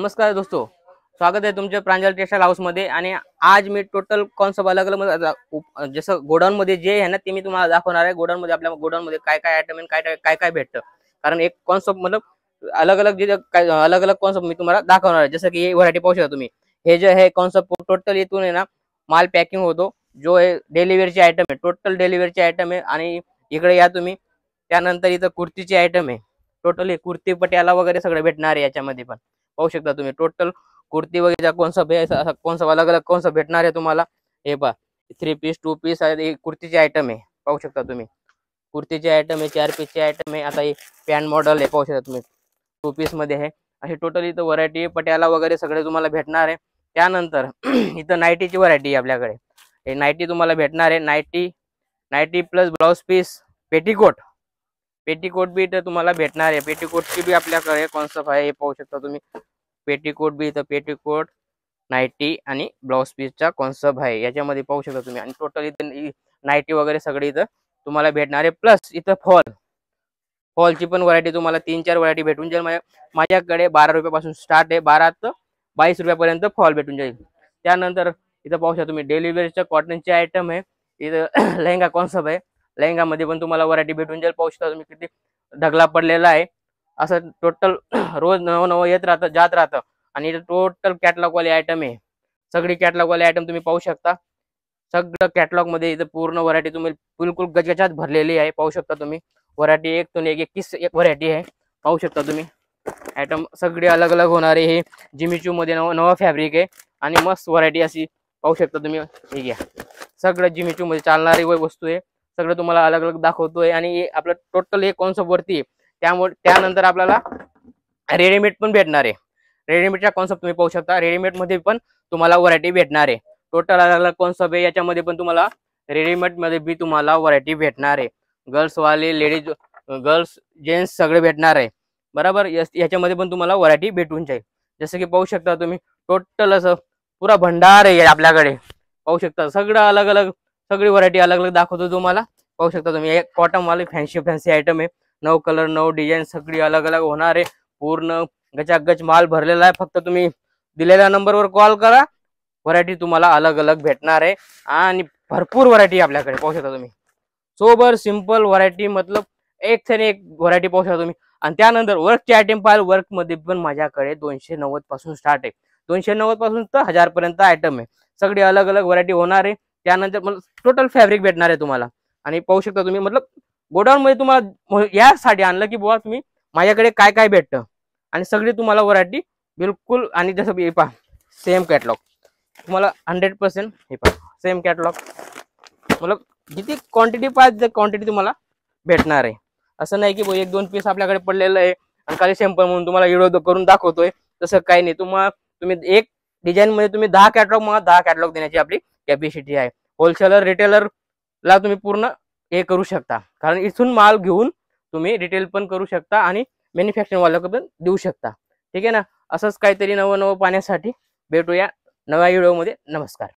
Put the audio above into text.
नमस्कार दोस्तों, स्वागत है तुमच्या प्रांजल टेक्सटाइल हाऊस मध्ये। आणि आज मी टोटल कॉन्सेप्ट अलग अलग जसं गोडाऊन मध्ये जे आहे ना ते मी तुम्हाला दाखवणार आहे। गोडाऊन मध्ये आपल्या गोडाऊन मध्ये काय काय आयटम आहे, काय काय भेटतं, कारण एक कॉन्सेप्ट मतलब अलग अलग जे अलग अलग कॉन्सेप्ट मी तुम्हाला दाखवणार आहे। जसं की हे व्हरायटी पाहू शकता तुम्ही, हे जे आहे कॉन्सेप्ट टोटल इथून आहे ना माल पॅकिंग होतो, जो आहे डेली वेअरचे आयटम आहे, टोटल डेली वेअरचे आयटम आहे। आणि इकडे या तुम्ही, त्यानंतर इथं कुर्तीचे आयटम आहे, टोटल हे कुर्ती पटियाला वगैरे सगळं भेटणार आहे। याच्यामध्ये पण पाहू शकता तुम्ही टोटल कुर्ती वगैरे कॉन्सेप्ट आहे, कॉन्सेप्ट अलग अलग कॉन्सेप्ट भेटणार आहे तुम्हाला। हे पहा 3 पीस 2 पीस आहे, कुर्तीचे आयटम आहे, पाहू शकता तुम्ही कुर्तीचे आयटम आहे, 4 पीसचे आयटम आहे। आता हे पॅन्ट मॉडेल आहे, पाहू शकता तुम्ही 2 पीस मध्ये आहे। अशी टोटल इथं व्हरायटी पटियाला वगैरे सगळे तुम्हाला भेटणार आहे। त्यानंतर इथं नाईटीची व्हरायटी आहे आपल्याकडे, हे नाईटी तुम्हाला भेटणार आहे। Nightie plus blouse piece, petticoat बी इथं तुम्हाला भेटणार आहे। पेटीकोटची बी आपल्याकडे कॉन्सेप्ट आहे, हे पाहू शकता तुम्ही पेटीकोट बी इथं, पेटीकोट नाईटी आणि ब्लाउज पीसचा कॉन्सेप्ट आहे याच्यामध्ये पाहू शकता तुम्ही। आणि टोटल इथं नाईटी वगैरे सगळे इथं तुम्हाला भेटणार आहे। प्लस इथं फॉलची पण व्हरायटी तुम्हाला 3-4 व्हरायटी भेटून जाईल। माझ्याकडे 12 रुपयापासून स्टार्ट आहे, 12 ते 22 रुपयापर्यंत फॉल भेटून जाईल। त्यानंतर इथं पाहू शकता तुम्ही डेली वेअरच्या कॉटनचे आयटम आहे, इथं लेहंगा कॉन्सेप्ट आहे, लेहंगामध्ये पण तुम्हाला व्हरायटी भेटून जाईल। पाहू शकता तुम्ही किती ढगला पडलेला आहे, असं टोटल रोज नवं येत राहतं, जात राहतं। आणि टोटल कॅटलॉग वाले आयटम आहे, सगळी कॅटलॉग वाले आयटम तुम्ही पाहू शकता। सगळं कॅटलॉग मध्ये इथं पूर्ण व्हरायटी तुम्ही बिलकुल गजगजात भरलेली आहे, पाहू शकता तुम्ही। व्हरायटी एक तो एक 21 एक व्हरायटी आहे, पाहू शकता तुम्ही। आयटम सगळे अलग अलग होणारे, हे जिमीचू मध्ये नवा फॅब्रिक आहे आणि मस्त व्हरायटी अशी पाहू शकता तुम्ही। हे घ्या, सगळं जिमीचू मध्ये चालणारी वस्तू आहे, सगळं तुम्हाला अलग अलग दाखवतोय। आणि आपलं टोटल हे कॉन्सेप्ट वरती आहे, त्यामुळे त्यानंतर आपल्याला रेडीमेड पण भेटणार आहे। रेडीमेडचा कॉन्सेप्ट तुम्ही पाहू शकता, रेडीमेड मध्ये पण तुम्हाला व्हरायटी भेटणार आहे। टोटल अलग अलग कॉन्सेप्ट आहे, याच्यामध्ये पण तुम्हाला रेडीमेड मध्ये बी तुम्हाला व्हरायटी भेटणार आहे। गर्ल्स वाले, लेडीज, गर्ल्स जेंट्स सगळे भेटणार आहे, बरोबर। याच्यामध्ये पण तुम्हाला व्हरायटी भेटून जाईल। जसं की पाहू शकता तुम्ही टोटल असं पुरा भंडार आहे आपल्याकडे, पाहू शकता सगळं अलग अलग, सगळी व्हरायटी अलग अलग दाखवतो तुम्हाला। पाहू शकता तुम्ही कॉटन वाले फॅन्सी आयटम आहे, 9 कलर 9 डिझाईन सगळी अलग अलग होणार आहे। पूर्ण गचागच माल भरलेला आहे, फक्त तुम्ही दिलेल्या नंबरवर कॉल करा, व्हरायटी तुम्हाला अलग अलग भेटणार आहे। आणि भरपूर व्हरायटी आपल्याकडे पाहू शकता तुम्ही, सोबर सिंपल व्हरायटी, मतलब एक से एक व्हरायटी पाहू शकता तुम्ही। आणि त्यानंतर वर्कचे आयटम पाहिजे, वर्क मध्ये पण माझ्याकडे 290 पासून स्टार्ट आहे, 290 पासून तर 1000 पर्यंत आयटम आहे, सगळी अलग अलग व्हरायटी होणार आहे। त्यानंतर मला टोटल फॅब्रिक भेटणार आहे तुम्हाला। आणि पाहू शकता तुम्ही, मतलब गोडाऊन मध्ये तुम्हाला यासाठी आणलं की बुवा तुम्ही माझ्याकडे काय काय भेटतं, आणि सगळी तुम्हाला व्हरायटी बिलकुल। आणि जसं हे पहा सेम कॅटलॉग तुम्हाला 100%, हे पहा सेम कॅटलॉग, मतलब जितकी क्वांटिटी पाहिजे क्वांटिटी तुम्हाला भेटणार आहे। असं नाही की 1-2 पीस आपल्याकडे पडलेलं आहे आणि खाली सॅम्पल म्हणून तुम्हाला व्हिडिओ करून दाखवतोय, तसं काही नाही। तुम्ही एक डिझाईन मध्ये तुम्ही 10 कॅटलॉग, मला 10 कॅटलॉग देण्याची आपली कॅपॅसिटी आहे। होलसेलर रिटेलर ला तुम्ही पूर्ण हे करू शकता, कारण इथून माल घेऊन तुम्ही रिटेल पण करू शकता आणि मॅन्युफॅक्चरिंग वाल्याला पण देऊ शकता, ठीक आहे ना। असंच काहीतरी नवं पाहण्यासाठी भेटूया नव्या व्हिडिओ मध्ये। नमस्कार।